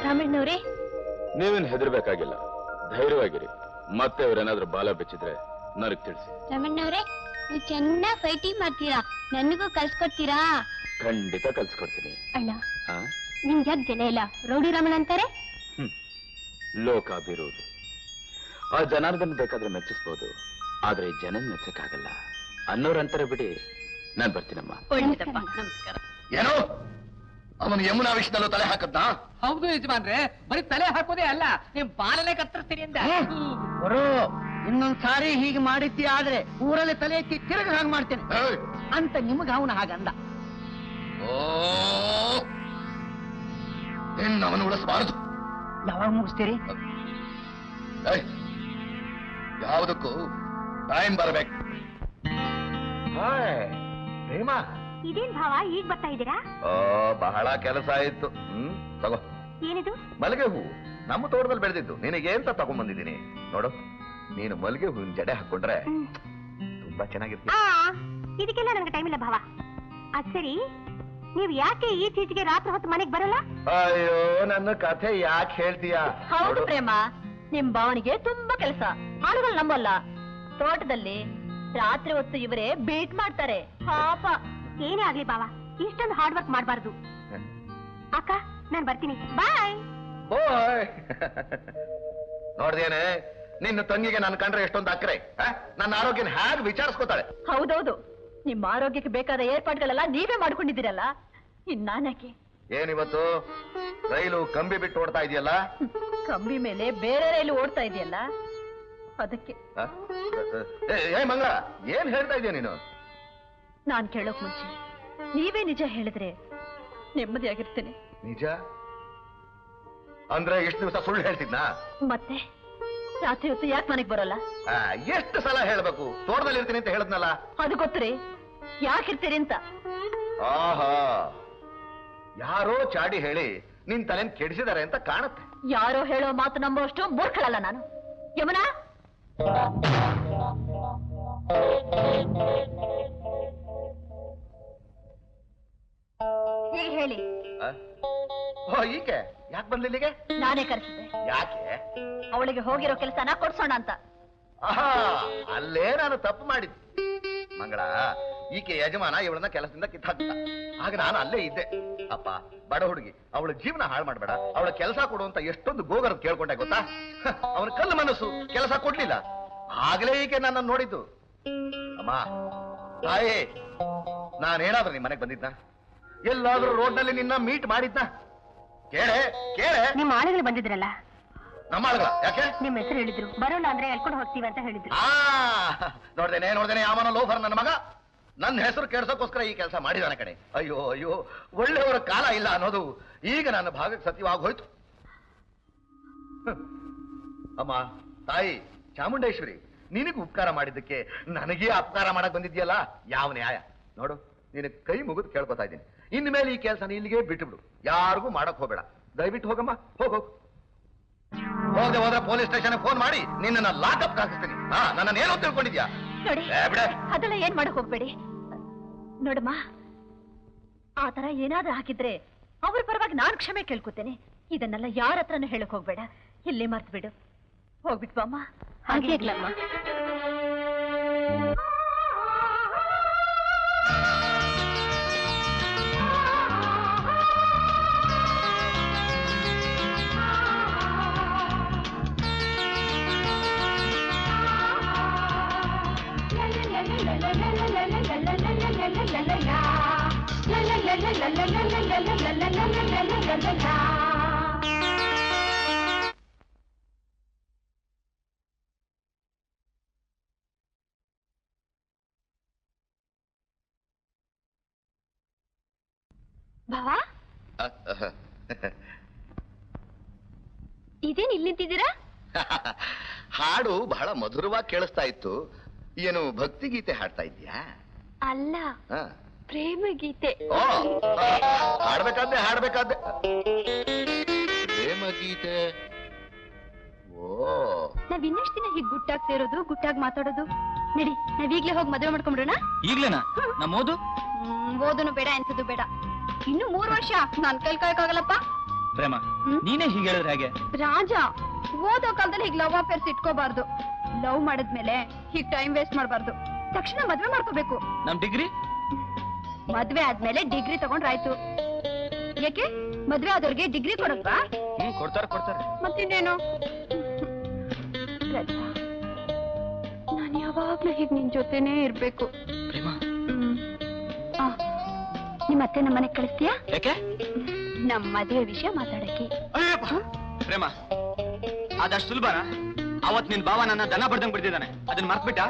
ರಾಮಣ್ಣವ್ರೆ, ನೀವೇನು ಹೆದರ್ಬೇಕಾಗಿಲ್ಲ, ಧೈರ್ಯವಾಗಿರಿ. ಮತ್ತೆ ಅವರೇನಾದ್ರೂ ಬಾಲ ಬೆಚ್ಚಿದ್ರೆ ನನಗೆ ತಿಳಿಸಿ. ರಾಮಣ್ಣವ್ರೆ, ನೀವು ಚೆನ್ನಾಗಿ ಫೈಟಿಂಗ್ ಮಾಡ್ತೀರಾ, ನನಗೂ ಕಲ್ಸ್ಕೊಡ್ತೀರಾ? ಖಂಡಿತ ಕಲ್ಸ್ಕೊಡ್ತೀನಿ. ಅಣ್ಣ, ನಿಮ್ಗೆ ಯಾಕೆ ಜನ ಇಲ್ಲ? ರೌಡಿ ರಾಮಣ್ಣ ಅಂತಾರೆ. ಲೋಕಾಭಿರೋಧಿ. ಆ ಜನಾರ್ದನ್ ಬೇಕಾದ್ರೆ ಮೆಚ್ಚಿಸ್ಬೋದು, ಆದ್ರೆ ಈ ಜನ ಮೆಚ್ಚಕ್ಕಾಗಲ್ಲ ಅನ್ನೋರಂತಾರೆ ಬಿಡಿ. ನಾನ್ ಬರ್ತೀನಮ್ಮ. ನಮಸ್ಕಾರ. ಏನೋ ಅವನು ಯಮುನಾ ವಿಷಯದಲ್ಲೂ ತಲೆ ಹಾಕದ್ನಾ? ಹೌದು ಯಜಮಾನ್ರೆ, ಬರೀ ತಲೆ ಹಾಕೋದೇ ಅಲ್ಲ, ನಿಮ್ ಬಾಲನೆ ಕತ್ತರಿಸ್ತೀನಿ ಅಂದ. ಇನ್ನೊಂದ್ಸಾರಿ ಹೀಗೆ ಮಾಡಿದ್ದಿ ಆದ್ರೆ ಊರಲ್ಲಿ ತಲೆ ಎತ್ತಿ ತಿರುಗ ಹಾಗೆ ಮಾಡ್ತೇನೆ ಅಂತ ನಿಮಗ ಅವನ ಹಾಗಂದ. ಅವನು ಉಳಿಸಬಾರದು. ಯಾವಾಗ ಮುಗಿಸ್ತೀರಿ? ಯಾವುದಕ್ಕೂ ಟೈಮ್ ಬರಬೇಕು. ಪ್ರೇಮ, ಇದೇನ್ ಭಾವ ಈಗ ಬರ್ತಾ ಇದ್ದೀರಾ? ಬಹಳ ಕೆಲಸ ಆಯ್ತು. ತಗೋ. ಏನಿದು? ಮಲ್ಲಿಗೆ ಹೂವು, ನಮ್ಮ ತೋಟದಲ್ಲಿ ಬೆಳೆದಿದ್ದು. ನಿನಗೆ ಅಂತ ತಗೊಂಡ್ಬಂದಿದ್ದೀನಿ ನೋಡು. ನೀನು ಮಲ್ಲಿಗೆ ಹೂವಿನ ಜಡೆ ಹಾಕೊಂಡ್ರೆ ತುಂಬಾ ಚೆನ್ನಾಗಿರ್ತೀಯ. ಇದಕ್ಕೆಲ್ಲ ನನಗೆ ಟೈಮ್ ಇಲ್ಲ ಭಾವ. ಅದ್ ಸರಿ, ನೀವ್ ಯಾಕೆ ಈ ಚೀಟಿಗೆ ರಾತ್ರಿ ಹೊತ್ತು ಮನೆಗೆ ಬರಲ್ಲ? ಅಯ್ಯೋ, ನನ್ನ ಕಥೆ ಯಾಕೆ ಹೇಳ್ತೀಯಾ? ಹೌದು ಪ್ರೇಮ, ನಿಮ್ ಭಾವನಿಗೆ ತುಂಬಾ ಕೆಲಸ. ಆಳುಗಳು ನಂಬಲ್ಲ. ತೋಟದಲ್ಲಿ ರಾತ್ರಿ ಹೊತ್ತು ಇವರೇ ಬೀಟ್ ಮಾಡ್ತಾರೆ. ಪಾಪ. ಏನೇ ಆಗ್ಲಿ ಭಾವ, ಇಷ್ಟೊಂದು ಹಾರ್ಡ್ ವರ್ಕ್ ಮಾಡಬಾರ್ದು. ಅಕ್ಕ, ನಾನ್ ಬರ್ತೀನಿ. ಬಾಯ್. ಓಯ್, ನೋಡ್ದೇನೆ ನಿನ್ನ ತಂಗಿಗೆ ನಾನು ಕಂಡ್ರೆ ಎಷ್ಟೊಂದು ಅಕ್ರೆ. ನನ್ನ ಆರೋಗ್ಯನ ಹೇಗೆ ವಿಚಾರಿಸ್ಕೋತಾಳೆ. ಹೌದೌದು, ನಿಮ್ಮ ಆರೋಗ್ಯಕ್ಕೆ ಬೇಕಾದ ಏರ್ಪಾಡುಗಳೆಲ್ಲ ನೀವೇ ಮಾಡ್ಕೊಂಡಿದ್ದೀರಲ್ಲ, ಇನ್ನಾನಕ್ಕೆ? ಏನಿವತ್ತು ರೈಲು ಕಂಬಿ ಬಿಟ್ಟು ಓಡ್ತಾ ಇದೆಯಲ್ಲ? ಕಂಬಿ ಮೇಲೆ ಬೇರೆ ರೈಲು ಓಡ್ತಾ ಇದೆಯಲ್ಲ, ಅದಕ್ಕೆ. ಏ ಮಂಗಳ, ಏನ್ ಹೇಳ್ತಾ ಇದೀಯ ನೀನು? ನಾನ್ ಕೇಳೋಕ್ ಮುಂಚೆ ನೀವೇ ನಿಜ ಹೇಳಿದ್ರೆ ನೆಮ್ಮದಿಯಾಗಿರ್ತೇನೆ. ನಿಜ ಅಂದ್ರೆ ಎಷ್ಟು ದಿವಸ ಸುಳ್ಳು ಹೇಳ್ತಿದ್ನಾ? ಮತ್ತೆ ರಾತ್ರಿ ಹೊತ್ತು ಯಾಕೆ ಮನೆಗೆ ಬರೋಲ್ಲ? ಎಷ್ಟು ಸಲ ಹೇಳ್ಬೇಕು? ತೋಟದಲ್ಲಿ ಇರ್ತೀನಿ ಅಂತ ಹೇಳದ್ನಲ್ಲ. ಅದು ಗೊತ್ತುರಿ, ಯಾಕಿರ್ತೀರಿ ಅಂತ. ಆಹಾ, ಯಾರೋ ಚಾಡಿ ಹೇಳಿ ನಿನ್ ತಲೆನ್ ಕೆಡಿಸಿದಾರೆ ಅಂತ ಕಾಣುತ್ತೆ. ಯಾರೋ ಹೇಳೋ ಮಾತು ನಂಬುವಷ್ಟು ಮೂರ್ಖಳಲ್ಲ ನಾನು. ಯಮುನಾ, ಈಗ ಹೇಳಿ. ಈಕೆ ಯಾಕೆ ಬಂದಿಲ್ಲಿಗೆ? ನಾನೇ ಕರೆಸಿದ್ದೆ. ಯಾಕೆ? ಅವಳಿಗೆ ಹೋಗಿರೋ ಕೆಲಸನ ಕೊಡ್ಸೋಣ ಅಂತ. ಅಲ್ಲೇ ನಾನು ತಪ್ಪು ಮಾಡಿದ್ದೆ ಮಂಗಳ. ಈಕೆ ಯಜಮಾನ ಇವಳನ್ನ ಕೆಲಸದಿಂದ ಕಿತ್ತಾಕ್ತ. ಆಗ ನಾನು ಅಲ್ಲೇ ಇದ್ದೆ. ಅಪ್ಪ, ಬಡ ಹುಡುಗಿ, ಅವಳ ಜೀವನ ಹಾಳು ಮಾಡ್ಬೇಡ, ಅವಳ ಕೆಲಸ ಕೊಡು ಅಂತ ಎಷ್ಟೊಂದು ಗೋಗರ ಕೇಳ್ಕೊಂಡೆ ಗೊತ್ತಾ? ಅವನ ಕಲ್ಲು ಮನಸ್ಸು, ಕೆಲಸ ಕೊಡ್ಲಿಲ್ಲ. ಆಗ್ಲೇ ಈಕೆ ನನ್ನ ನೋಡಿದ್ದು. ಅಮ್ಮ ತಾಯಿ, ನಾನೇನಾದ್ರೂ ನಿಮ್ ಮನೆಗೆ ಬಂದಿದ್ನ? ಎಲ್ಲಾದ್ರೂ ರೋಡ್ನಲ್ಲಿ ನಿನ್ನ ಮೀಟ್ ಮಾಡಿದ್ನ? ಕೇಳೆ ಕೇಳೆ. ನಿಮ್ಮ ಆಳುಗಳು ಬಂದಿದ್ರಲ್ಲ, ನಮ್ಮ ಆಳುಗಳ ಯಾಕೆ? ನಿಮ್ಮ ಹೆಸರು ಹೇಳಿದ್ರು, ಬರೋಣ ಅಂದ್ರೆ ಎಳ್ಕೊಂಡು ಹೋಗ್ತೀವಿ ಅಂತ ಹೇಳಿದ್ರು. ನೋಡ್ದೇನೆ ಯಾವನ ಲೋಫರ್ ನನ್ನ ಮಗ ನನ್ನ ಹೆಸರು ಕೇಳಿಸೋಕೋಸ್ಕರ ಈ ಕೆಲಸ ಮಾಡಿದಾನೆ ಕಣೆ. ಅಯ್ಯೋ ಅಯ್ಯೋ, ಒಳ್ಳೆಯವರ ಕಾಲ ಇಲ್ಲ ಅನ್ನೋದು ಈಗ ನನ್ನ ಭಾಗಕ್ಕೆ ಸತ್ಯವಾಗಿ ಹೋಯ್ತು. ಅಮ್ಮ ತಾಯಿ ಚಾಮುಂಡೇಶ್ವರಿ, ನಿನಗೆ ಉಪಕಾರ ಮಾಡಿದ್ದಕ್ಕೆ ನನಗೇ ಅಪಕಾರ ಮಾಡಕ್ ಬಂದಿದ್ಯಲ್ಲ, ಯಾವ ನ್ಯಾಯ? ನೋಡು, ನಿನಗೆ ಕೈ ಮುಗಿದು ಕೇಳ್ಕೊತಾ ಇದ್ದೀನಿ, ಇನ್ಮೇಲೆ ಈ ಕೆಲಸನ ಇಲ್ಲಿಗೆ ಬಿಟ್ಟುಬಿಡು, ಯಾರಿಗೂ ಮಾಡಕ್ ಹೋಗ್ಬೇಡ. ದಯವಿಟ್ಟು ಹೋಗಮ್ಮ, ಹೋಗು. ಹೋಗದೆ ಹೋದ್ರೆ ಪೊಲೀಸ್ ಸ್ಟೇಷನ್ ಫೋನ್ ಮಾಡಿ ನಿನ್ನ ಲಾಕಪ್ ಹಾಕಿಸ್ತೀನಿ. ನನ್ನ ಏನೋ ತಿಳ್ಕೊಂಡಿದ್ಯಾ? ನೋಡಿ, ಅದೆಲ್ಲ ಏನ್ ಮಾಡಕ್ ಹೋಗ್ಬೇಡಿ. ನೋಡಮ್ಮ, ಆ ತರ ಏನಾದ್ರೂ ಹಾಕಿದ್ರೆ ಅವ್ರ ಪರವಾಗಿ ನಾನು ಕ್ಷಮೆ ಕೇಳ್ಕೊತೇನೆ. ಇದನ್ನೆಲ್ಲ ಯಾರ ಹತ್ರನೂ ಹೇಳಕ್ ಹೋಗ್ಬೇಡ, ಇಲ್ಲೇ ಮರ್ತು ಬಿಡು. ಹೋಗ್ಬಿಟ್ವಾ ಅಮ್ಮ? ಹಾಗೆ ಇರ್ಲಮ್ಮ. ಭಾವ, ಇದೇನ್ ಇಲ್ಲಿ ನಿಂತಿದ್ದೀರಾ? ಹಾಡು ಬಹಳ ಮಧುರವಾಗಿ ಕೇಳಿಸ್ತಾ ಇತ್ತು. ಏನು ಭಕ್ತಿ ಗೀತೆ ಹಾಡ್ತಾ ಇದ್ಯಾ? ಅಲ್ಲ, ಪ್ರೇಮ ಗೀತೆ. ಹಾಡ್ಬೇಕಾದ್ದೆ ಪ್ರೇಮ ಗೀತೆ. ಓ, ನಾವ್ ಇನ್ನೆಷ್ಟು ದಿನ ಹೀಗ್ ಗುಟ್ಟಾಗಿ ಸೇರೋದು, ಗುಟ್ಟಾಗಿ ಮಾತಾಡೋದು? ನಡಿ, ನಾವೀಗ್ಲೇ ಹೋಗಿ ಮದುವೆ ಮಾಡ್ಕೊಂಡ್ಬಿಡೋಣ. ಈಗ್ಲೇನಾ? ನಮ್ಮ ಓದು ಓದನು ಬೇಡ, ಎನ್ಸೋದು ಬೇಡ. ಇನ್ನು 3 ವರ್ಷ ನಾನ್ ಕೈಕಾಗಲ್ಲಪ್ಪ. ಪ್ರೇಮ, ನೀನೇ ಹೀಗೆ ಹೇಳಿದ್ರೆ ಹೇಗೆ? ರಾಜ, ಓದೋ ಕಾಲದಲ್ಲಿ ಹೀಗ್ ಲವ್ ಅಫೇರ್ಸ್ ಇಟ್ಕೋಬಾರ್ದು. ಲವ್ ಮಾಡಿದ್ಮೇಲೆ ಹೀಗ್ ಟೈಮ್ ವೇಸ್ಟ್ ಮಾಡಬಾರ್ದು. ತಕ್ಷಣ ಮದ್ವೆ ಮಾಡ್ಕೋಬೇಕು. ನಮ್ ಡಿಗ್ರಿ? ಮದ್ವೆ ಆದ್ಮೇಲೆ ಡಿಗ್ರಿ ತಗೊಂಡ್ರಾಯ್ತು. ಯಾಕೆ ಮದ್ವೆ ಆದವ್ರಿಗೆ ಡಿಗ್ರಿ ಕೊಡಲ್ವಾ? ಕೊಡ್ತಾರೆ. ಮತ್ತಿನ್ನೇನು? ನಾನು ಯಾವಾಗ್ಲೂ ಹೀಗ್ ನಿನ್ ಜೊತೆನೇ ಇರ್ಬೇಕು. ಪ್ರೇಮ, ನಿಮ್ ಅತ್ತೆ ನಮ್ಮನೆ ಕಳಿಸ್ತೀಯಾ? ಯಾಕೆ? ನಮ್ ಮದ್ವೆ ವಿಷಯ ಮಾತಾಡಕ್ಕೆ. ಪ್ರೇಮ, ಅದಷ್ಟು ಸುಲಭನಾ? ಅವತ್ ನಿನ್ ಭಾವ ನನ್ನ ದನ ಬಡ್ದಂಗ್ ಬಿಡ್ತಿದ್ದಾನೆ, ಅದನ್ನ ಮರ್ತ್ಬಿಟ್ಟ?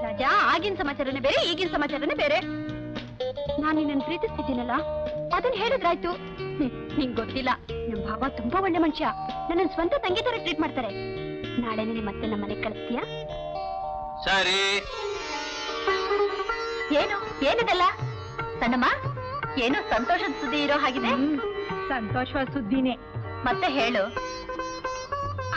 ರಾಜ, ಆಗಿನ ಸಮಾಚಾರನೇ ಬೇರೆ, ಈಗಿನ ಸಮಾಚಾರನೇ ಬೇರೆ. ನಾನು ನಿನ್ನನ್ನು ಪ್ರೀತಿಸ್ತಿದ್ದೀನಲ್ಲ, ಅದನ್ನ ಹೇಳಿದ್ರಾಯ್ತು. ನಿಂಗ್ ಗೊತ್ತಿಲ್ಲ, ನಮ್ ಭಾವ ತುಂಬಾ ಒಳ್ಳೆ ಮನುಷ್ಯ. ನನ್ನ ಸ್ವಂತ ತಂಗಿ ತರ ಟ್ರೀಟ್ ಮಾಡ್ತಾರೆ. ನಾಳೆ ನಿಮ್ ಮತ್ತೆ ನಮ್ಮ ಮನೆಗೆ ಕಳಿಸ್ತೀಯಾ? ಸರಿ. ಏನಿದೆಲ್ಲ ಸಣ್ಣಮ್ಮ? ಏನೋ ಸಂತೋಷದ ಸುದ್ದಿ ಇರೋ ಹಾಗಿದೆ. ಸಂತೋಷವಾದ ಸುದ್ದಿನೇ. ಮತ್ತೆ ಹೇಳು.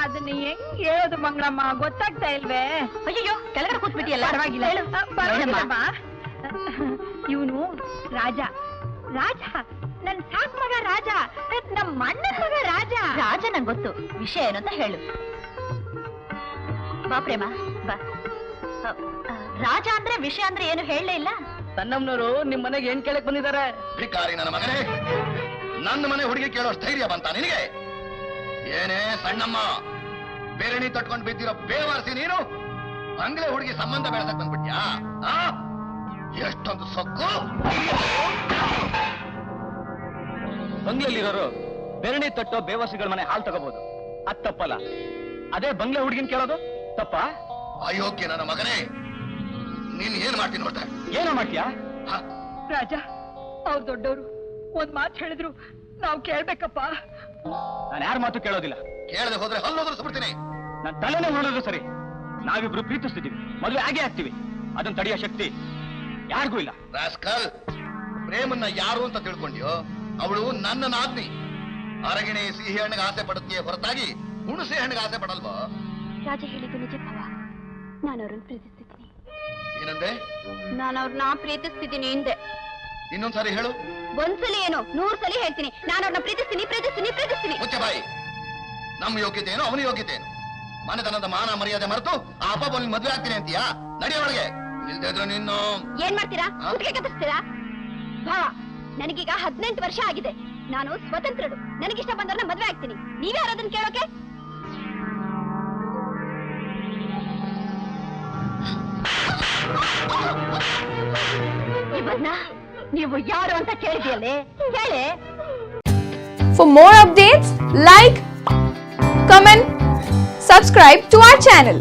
ಅದನ್ನ ಹೆಂಗ್ ಹೇಳೋದು ಮಂಗಳಮ್ಮ, ಗೊತ್ತಾಗ್ತಾ ಇಲ್ವೇ? ಅಯ್ಯೋ, ಕೆಳಗಡೆ ಕೂತ್ಬಿಟ್ಟಿಯಲ್ಲ. ಪರವಾಗಿಲ್ಲ, ಇವನು ರಾಜ. ನನ್ ಸಾಕ್ ಮಗ ರಾಜ, ನಮ್ಮ ಅಣ್ಣನ ಮಗ ರಾಜ. ರಾಜ ನಂಗೆ ಗೊತ್ತು, ವಿಷಯ ಏನು ಅಂತ ಹೇಳು. ಬಾ ಪ್ರೇಮ, ಬಾ. ರಾಜ ಅಂದ್ರೆ ವಿಷಯ ಅಂದ್ರೆ ಏನು ಹೇಳಲೇ ಇಲ್ಲ. ಸಣ್ಣಮ್ಮನವರು ನಿಮ್ ಮನೆಗೆ ಏನ್ ಕೇಳಕ್ ಬಂದಿದ್ದಾರೆ? ಭಿಕಾರಿ ನನ್ನ ಮಗನೇ, ನನ್ನ ಮನೆ ಹುಡುಗಿ ಕೇಳೋ ಧೈರ್ಯ ಬಂತ ನಿನಗೆ? ಏನೇ ಸಣ್ಣಮ್ಮ, ಬೇರಣಿ ತಟ್ಕೊಂಡು ಬಿದ್ದಿರೋ ಬೇವಾರ್ಸಿ ನೀನು ಅಂಗ್ಲೆ ಹುಡುಗಿ ಸಂಬಂಧ ಬೆಳೆಸಕ್ ಬಂದ್ಬಿಟ್ಯಾ? ಎಷ್ಟೊಂದು ಸೊಕ್ಕು! ಬಂಗ್ಲೆಯಲ್ಲಿರೋರು ಬೆರಣಿ ತಟ್ಟೋ ಬೇವಾಸಿಗಳ ಮನೆ ಹಾಲು ತಗೋಬಹುದು, ಅದ್ ತಪ್ಪಲ್ಲ. ಅದೇ ಬಂಗ್ಲೆ ಹುಡುಗಿನ ಕೇಳೋದು ತಪ್ಪ? ಅಯೋಗ್ಯ ನನ್ನ ಮಗನೇ, ನೀನ್ ಏನ್ ಮಾಡ್ತೀನಿ ನೋಡ್ತಾ? ಏನೋ ಮಾಡ್ತೀಯಾ? ರಾಜ, ಅವ್ರು ದೊಡ್ಡವರು, ಒಂದ್ ಮಾತು ಹೇಳಿದ್ರು ನಾವ್ ಕೇಳ್ಬೇಕಪ್ಪ. ನಾನು ಯಾರ ಮಾತು ಕೇಳೋದಿಲ್ಲ. ಕೇಳದೆ ಹೋದ್ರೆ ಹಲ್ಲೋದ್ರು ಸುಬಿಡ್ತೀನಿ. ನಾನ್ ತಲೆನೇ ಹೊಡೋದು ಸರಿ. ನಾವಿಬ್ರು ಪ್ರೀತಿಸ್ತಿದ್ದೀವಿ, ಮದುವೆ ಆಗೇ ಆಗ್ತೀವಿ. ಅದನ್ನ ತಡೆಯೋ ಶಕ್ತಿ ಯಾರಿಗೂ ಇಲ್ಲ. ರಾಸ್ಕಲ್, ಪ್ರೇಮನ್ನ ಯಾರು ಅಂತ ತಿಳ್ಕೊಂಡ್ಯೋ? ಅವಳು ನನ್ನ ನಾದ್ನಿ. ಅರಗಿಣಿ ಸಿಹಿ ಹಣ್ಣಿಗೆ ಆಸೆ ಪಡುತ್ತೀಯ ಹೊರತಾಗಿ ಹುಣಸೆ ಹಣ್ಣಿಗೆ ಆಸೆ ಪಡಲ್ವಾ? ರಾಜ ಹೇಳಿದ್ದು ನಿಜ ಭಾವ, ನಾನು ಅವ್ರನ್ನ ಪ್ರೀತಿಸ್ತಿದ್ದೀನಿ. ಏನಂದೆ? ನಾನು ಅವ್ರನ್ನ ಪ್ರೀತಿಸ್ತಿದ್ದೀನಿ ಹಿಂದೆ. ಇನ್ನೊಂದ್ಸಾರಿ ಹೇಳು. ಒಂದ್ಸಲಿ ಏನು 100 ಸಲ ಹೇಳ್ತೀನಿ, ನಾನು ಅವ್ರನ್ನ ಪ್ರೀತಿಸ್ತೀನಿ. ಮುಚ್ಚೆ ಬಾಯಿ. ನಮ್ಮ ಯೋಗ್ಯತೆ ಏನು, ಅವನ ಯೋಗ್ಯತೆ ಏನು? ಮನೆತನದ ಮಾನ ಮರ್ಯಾದೆ ಮರೆತು ಆ ಅಪ್ಪ ಮದ್ವೆ ಆಗ್ತೀನಿ ಅಂತೀಯಾ? ನಡಿಯ ಒಳಗೆ. ಇಲ್ದಿದ್ರೆ ನಿನ್ನು ಏನ್ ಮಾಡ್ತೀರಾ? ಕುತ್ತಿಗೆ ಕತ್ತರಿಸ್ತೀರಾ? ಭಾವ, ನನಗೀಗ 18 ವರ್ಷ ಆಗಿದೆ. ನಾನು ಸ್ವತಂತ್ರಳು. ನನಗಿಷ್ಟ ಬಂದವ್ರನ್ನ ಮದ್ವೆ ಆಗ್ತೀನಿ. ನೀವೇ ಯಾರದನ್ನ ಕೇಳೋಕೆ? ಇವನ್ನ ನೀವು ಯಾರು ಅಂತ ಕೇಳಿದ್ಯಲ್ಲೇ ಹೇಳೆ. For more updates, like, comment, subscribe to our channel.